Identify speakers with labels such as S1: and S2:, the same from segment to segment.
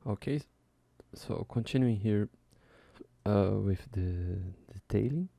S1: Okay, so continuing here with the detailing.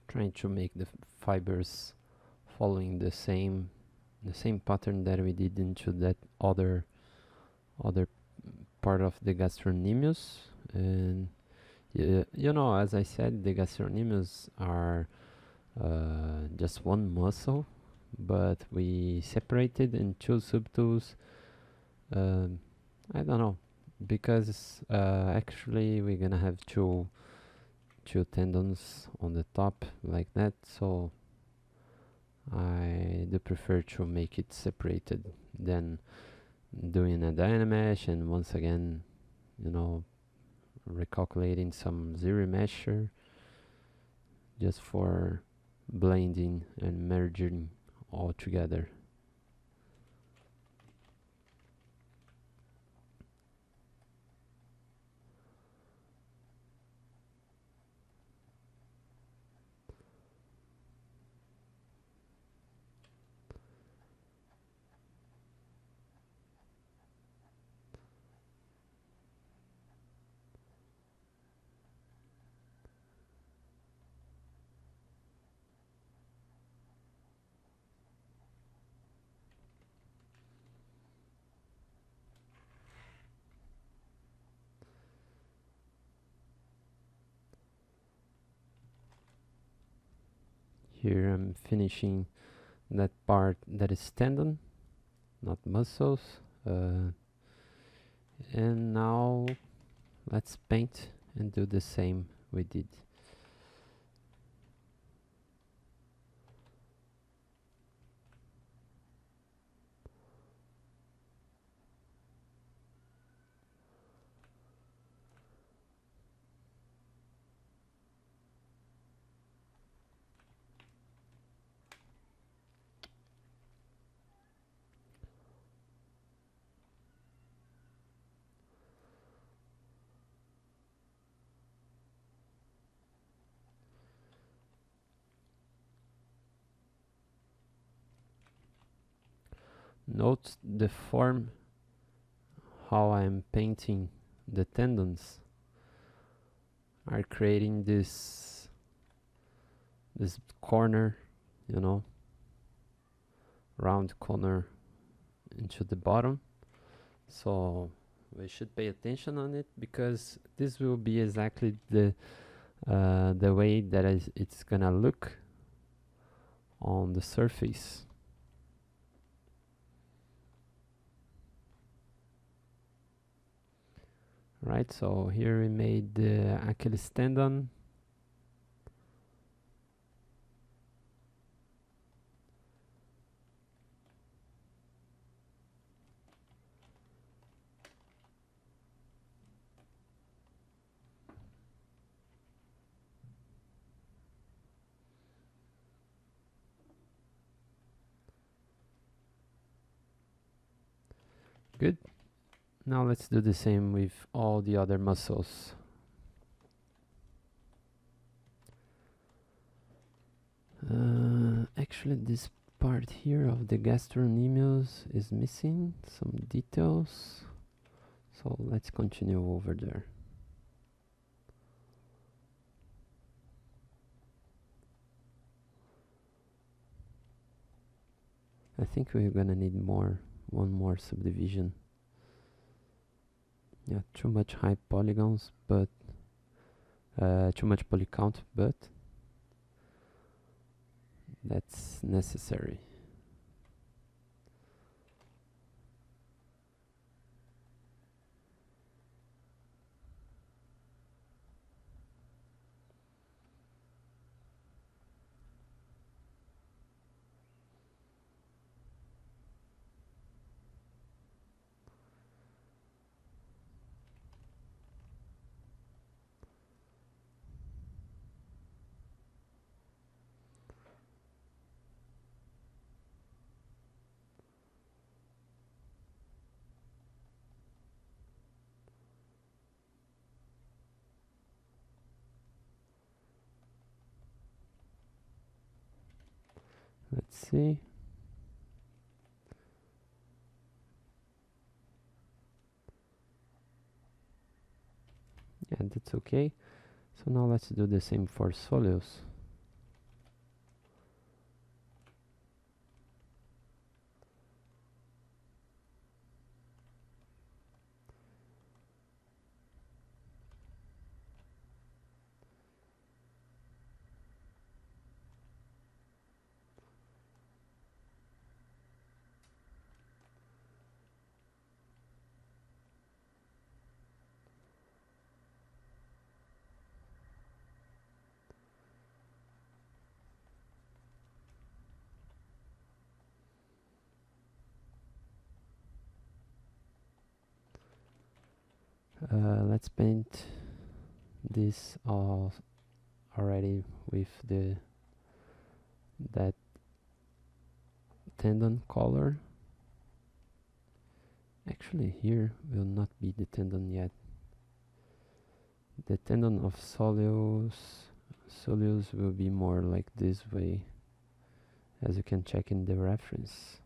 S1: Trying to make the fibers following the same pattern that we did into that other part of the gastrocnemius. And as I said, the gastrocnemius are just one muscle, but we separated in two subtools. um, I don't know, because actually we're gonna have two tendons on the top like that, so I do prefer to make it separated than doing a Dynamesh and once again, you know, recalculating some zero mesher just for blending and merging all together. Here I'm finishing that part that is tendon, not muscles. Uh, and now let's paint and do the same we did. Note the form, how I'm painting the tendons are creating this corner, you know, round corner into the bottom. So we should pay attention on it, because this will be exactly the way that it's gonna look on the surface. Right, so here we made the Achilles tendon. Good. Now let's do the same with all the other muscles. Actually, this part here of the gastrocnemius is missing some details, so let's continue over there. I think we're gonna need one more subdivision. Yeah, too much high polygons, but too much poly count, but that's necessary. Let's see. Yeah, that's okay. So now let's do the same for Soleus. Let's paint this already with that tendon color. Actually, here will not be the tendon yet. The tendon of Soleus will be more like this way, as you can check in the reference.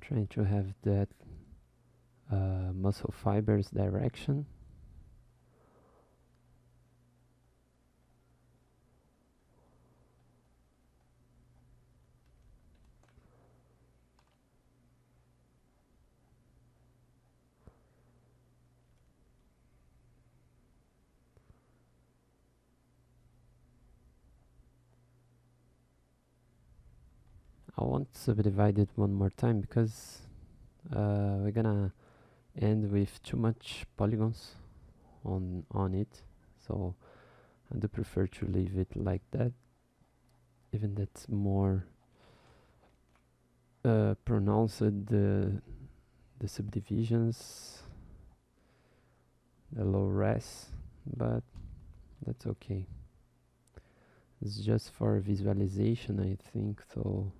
S1: Trying to have that muscle fibers direction. I won't subdivide it one more time because we're gonna end with too much polygons on it, so I do prefer to leave it like that, even that's more pronounced the subdivisions, the low res, but that's okay. It's just for visualization, I think, so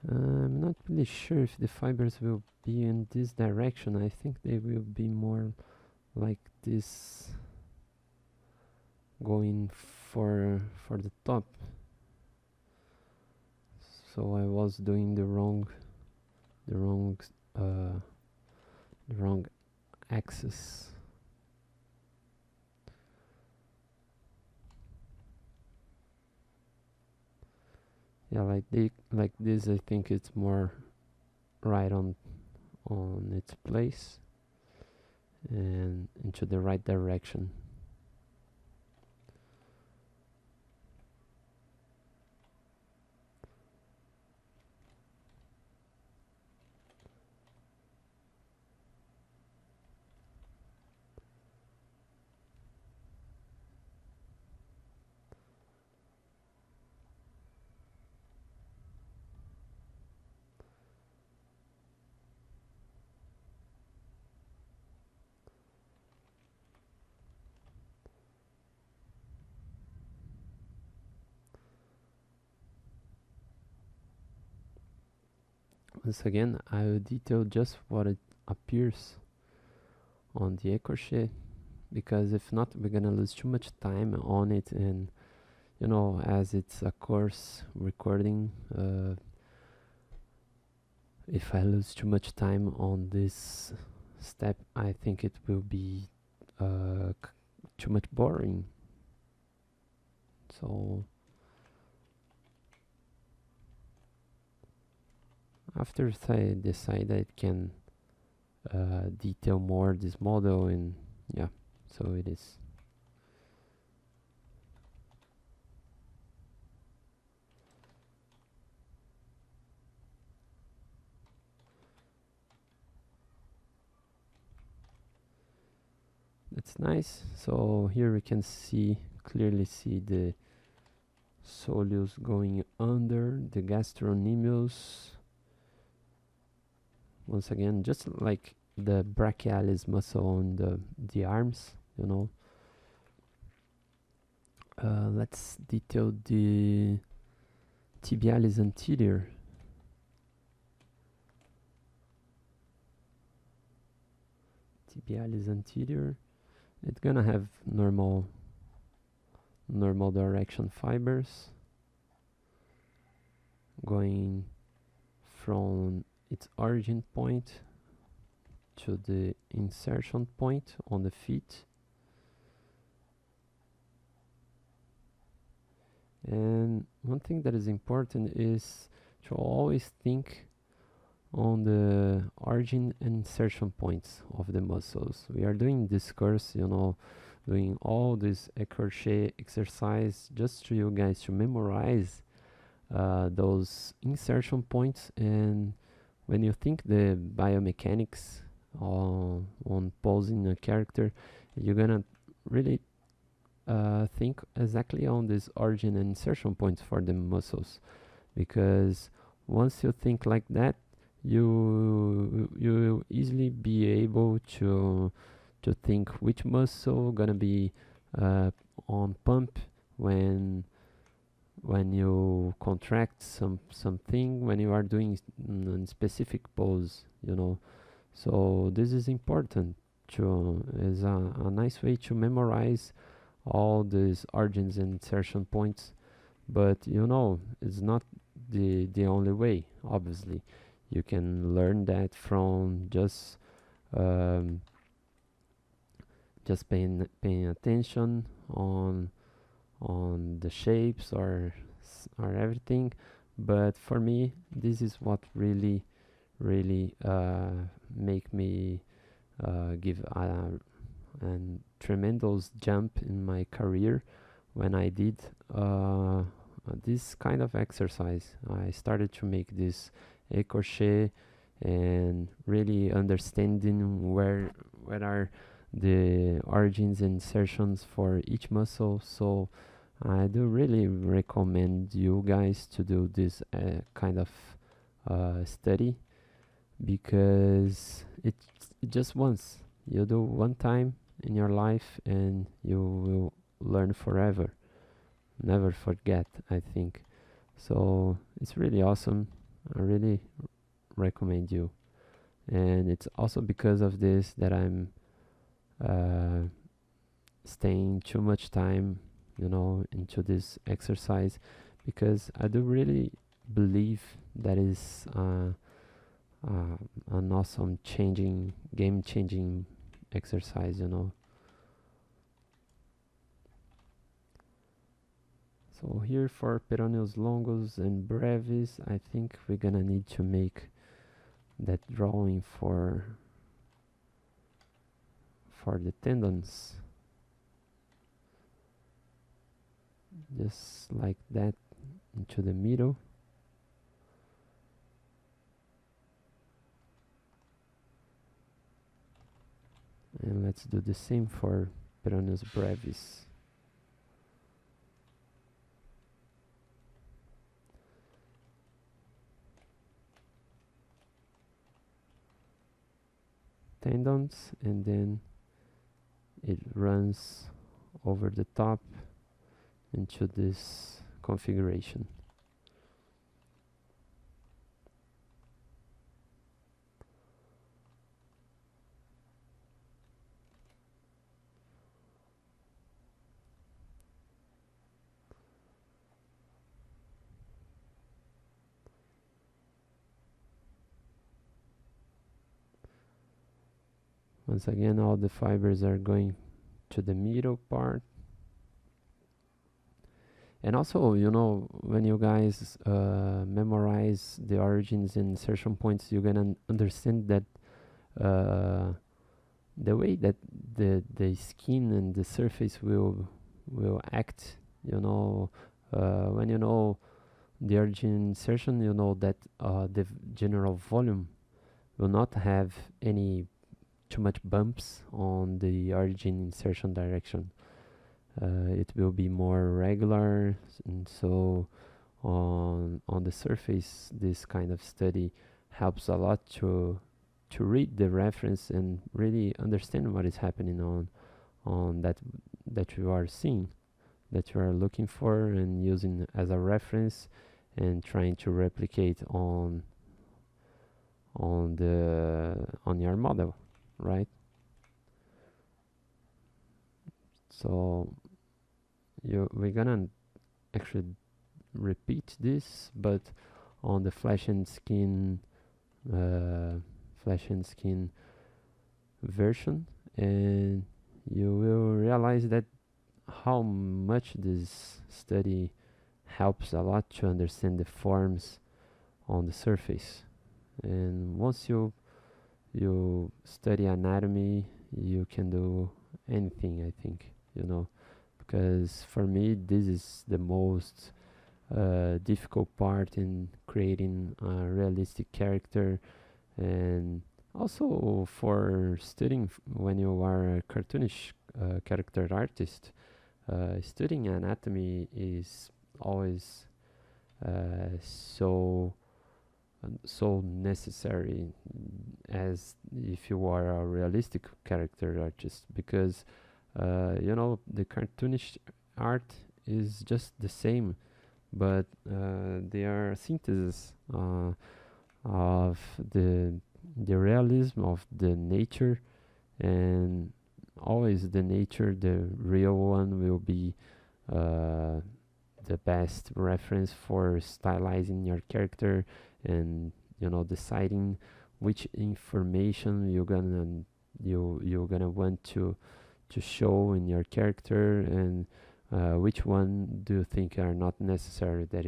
S1: I'm not really sure if the fibers will be in this direction. I think they will be more like this, going for the top. So I was doing the wrong uh, the wrong axis. Yeah, like this. I think it's more right on its place and into the right direction. Once again, I will detail just what it appears on the écorché, because if not, we're gonna lose too much time on it, and you know, as it's a course recording, if I lose too much time on this step, I think it will be too much boring. So after I decide I can detail more this model, and yeah, so it is. That's nice. So here we can clearly see the soleus going under the gastrocnemius. Once again, just like the brachialis muscle on the arms, you know. Let's detail the tibialis anterior. Tibialis anterior. It's gonna have normal direction fibers going from its origin point to the insertion point on the feet. And one thing that is important is to always think on the origin and insertion points of the muscles. We are doing this course, you know, doing all this crochet exercise just to you guys to memorize those insertion points. And when you think the biomechanics on posing a character, you're gonna really think exactly on this origin and insertion points for the muscles, because once you think like that, you will easily be able to think which muscle gonna be on pump when you contract something, when you are doing a specific pose, you know. So this is important to is a nice way to memorize all these origins and insertion points. But you know, it's not the only way. Obviously, you can learn that from um, just paying attention on the shapes or everything. But for me, this is what really make me give a tremendous jump in my career when I did this kind of exercise. I started to make this crochet and really understanding where are the origins and insertions for each muscle. So I do really recommend you guys to do this kind of study, because it's just once. You do one time in your life and you will learn forever. Never forget, I think. So it's really awesome. I really recommend you. And it's also because of this that I'm uh, staying too much time, you know, into this exercise, because I do really believe that is an awesome game changing exercise, you know. So here for peroneus longus and brevis, I think we're gonna need to make that drawing for the tendons, just like that, into the middle. And let's do the same for peroneus brevis. Tendons, and then it runs over the top into this configuration. Once again, all the fibers are going to the middle part. And also, when you guys memorize the origins and insertion points, you're gonna understand that uh, the way that the skin and the surface will act. When you know the origin insertion, you know that the general volume will not have any too much bumps on the origin insertion direction. It will be more regular, and so on the surface, this kind of study helps a lot to read the reference and really understand what is happening on that you are seeing, that you are looking for and using as a reference, and trying to replicate on your model, right? So we're gonna actually repeat this, but on the uh, flesh and skin version, and you will realize that how much this study helps a lot to understand the forms on the surface. And once you study anatomy, you can do anything, I think, because for me this is the most difficult part in creating a realistic character, and also for studying when you are a cartoonish character artist. Studying anatomy is always so necessary as if you are a realistic character artist, because the cartoonish art is just the same, but they are a synthesis of the realism of the nature, and always the nature, the real one, will be uh, the best reference for stylizing your character, and deciding which information you're gonna want to show in your character, and which one do you think are not necessary, that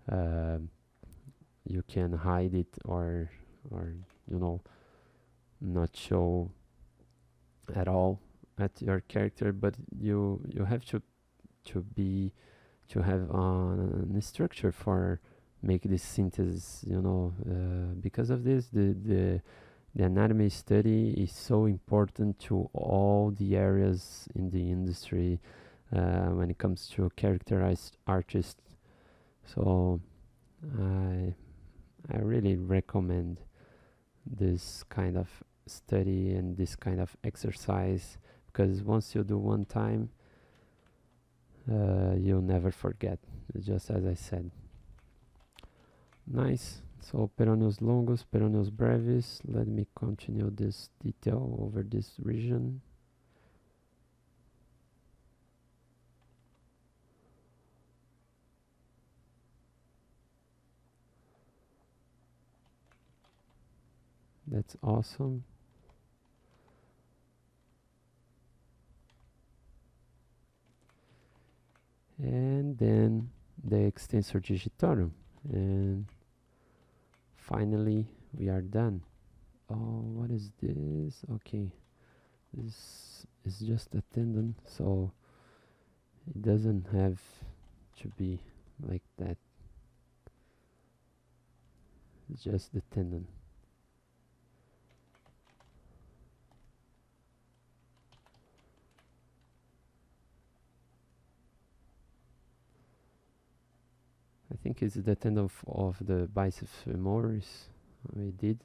S1: uh, you can hide it, or not show at all at your character, but you have to be to have a structure for make this synthesis, because of this, the anatomy study is so important to all the areas in the industry when it comes to characterized artists. So I really recommend this kind of study and this kind of exercise, because once you do one time, you'll never forget, just as I said. Nice. So peroneus longus, peroneus brevis. Let me continue this detail over this region. That's awesome. And then the extensor digitorum, and finally we are done. Oh, what is this? Okay, this is just a tendon, so it doesn't have to be like that. It's just the tendon. I think it's the tendon of the biceps femoris we did.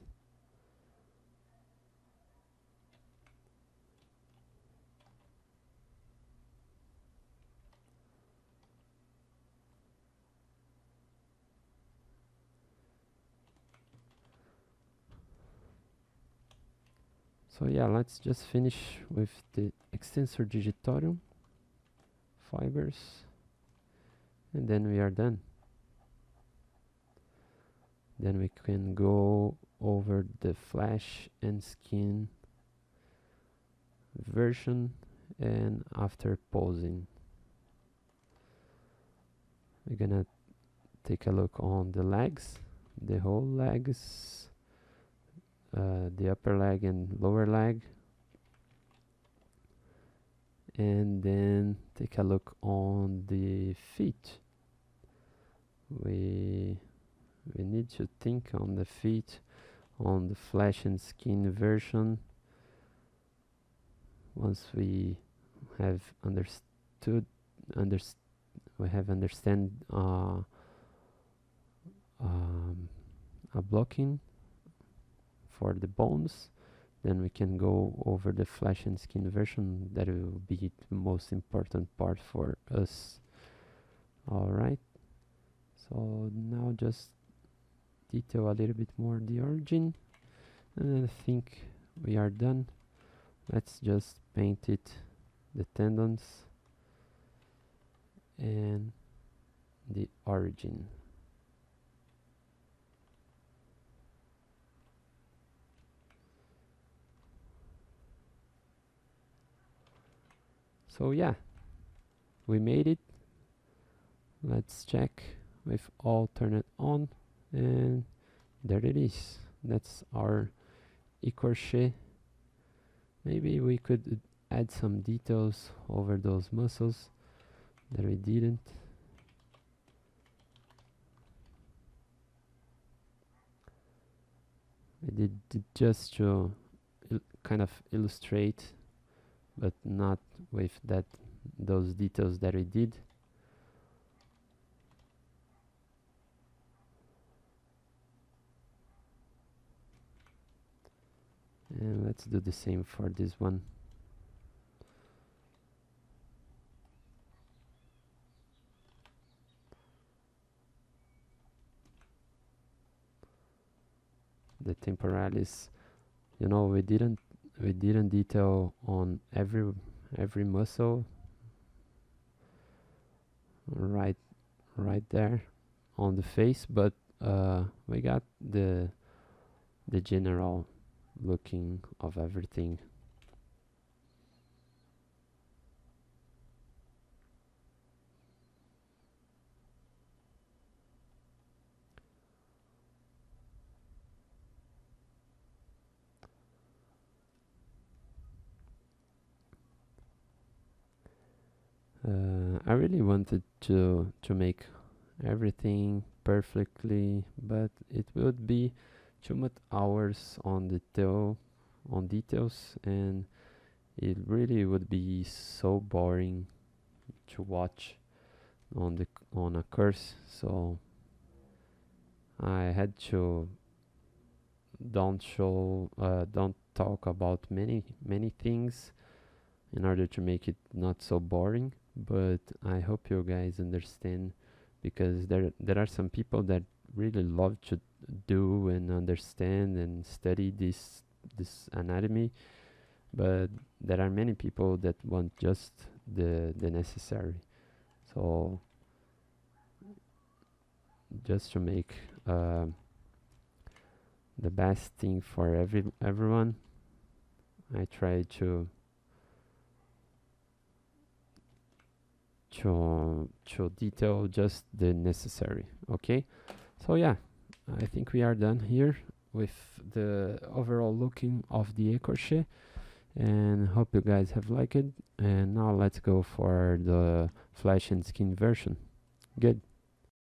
S1: So yeah, let's just finish with the extensor digitorum fibers, and then we are done. Then we can go over the flesh and skin version, and after pausing we're gonna take a look on the legs, the whole legs, the upper leg and lower leg, and then take a look on the feet. We need to think on the feet on the flesh and skin version. Once we have understood we have understand a blocking for the bones, then we can go over the flesh and skin version. That will be the most important part for us. Alright, so now just detail a little bit more the origin, and then I think we are done. Let's just paint it, the tendons and the origin. So yeah, we made it. Let's check with all turned on, and there it is. That's our écorché. Maybe we could add some details over those muscles that we didn't. We did it just to kind of illustrate, but not with those details that we did. And let's do the same for this one. The temporalis, you know, we didn't detail on every muscle right there on the face, but we got the general looking of everything. I really wanted to make everything perfectly, but it would be too much hours on details, and it really would be so boring to watch on a course. So I had to don't talk about many things in order to make it not so boring. But I hope you guys understand, because there are some people that really love to do and understand and study this anatomy, but there are many people that want just the necessary. So just to make the best thing for everyone, I try to detail just the necessary. Okay, so yeah, I think we are done here with the overall looking of the écorché, and hope you guys have liked it. And now let's go for the flesh and skin version. Good.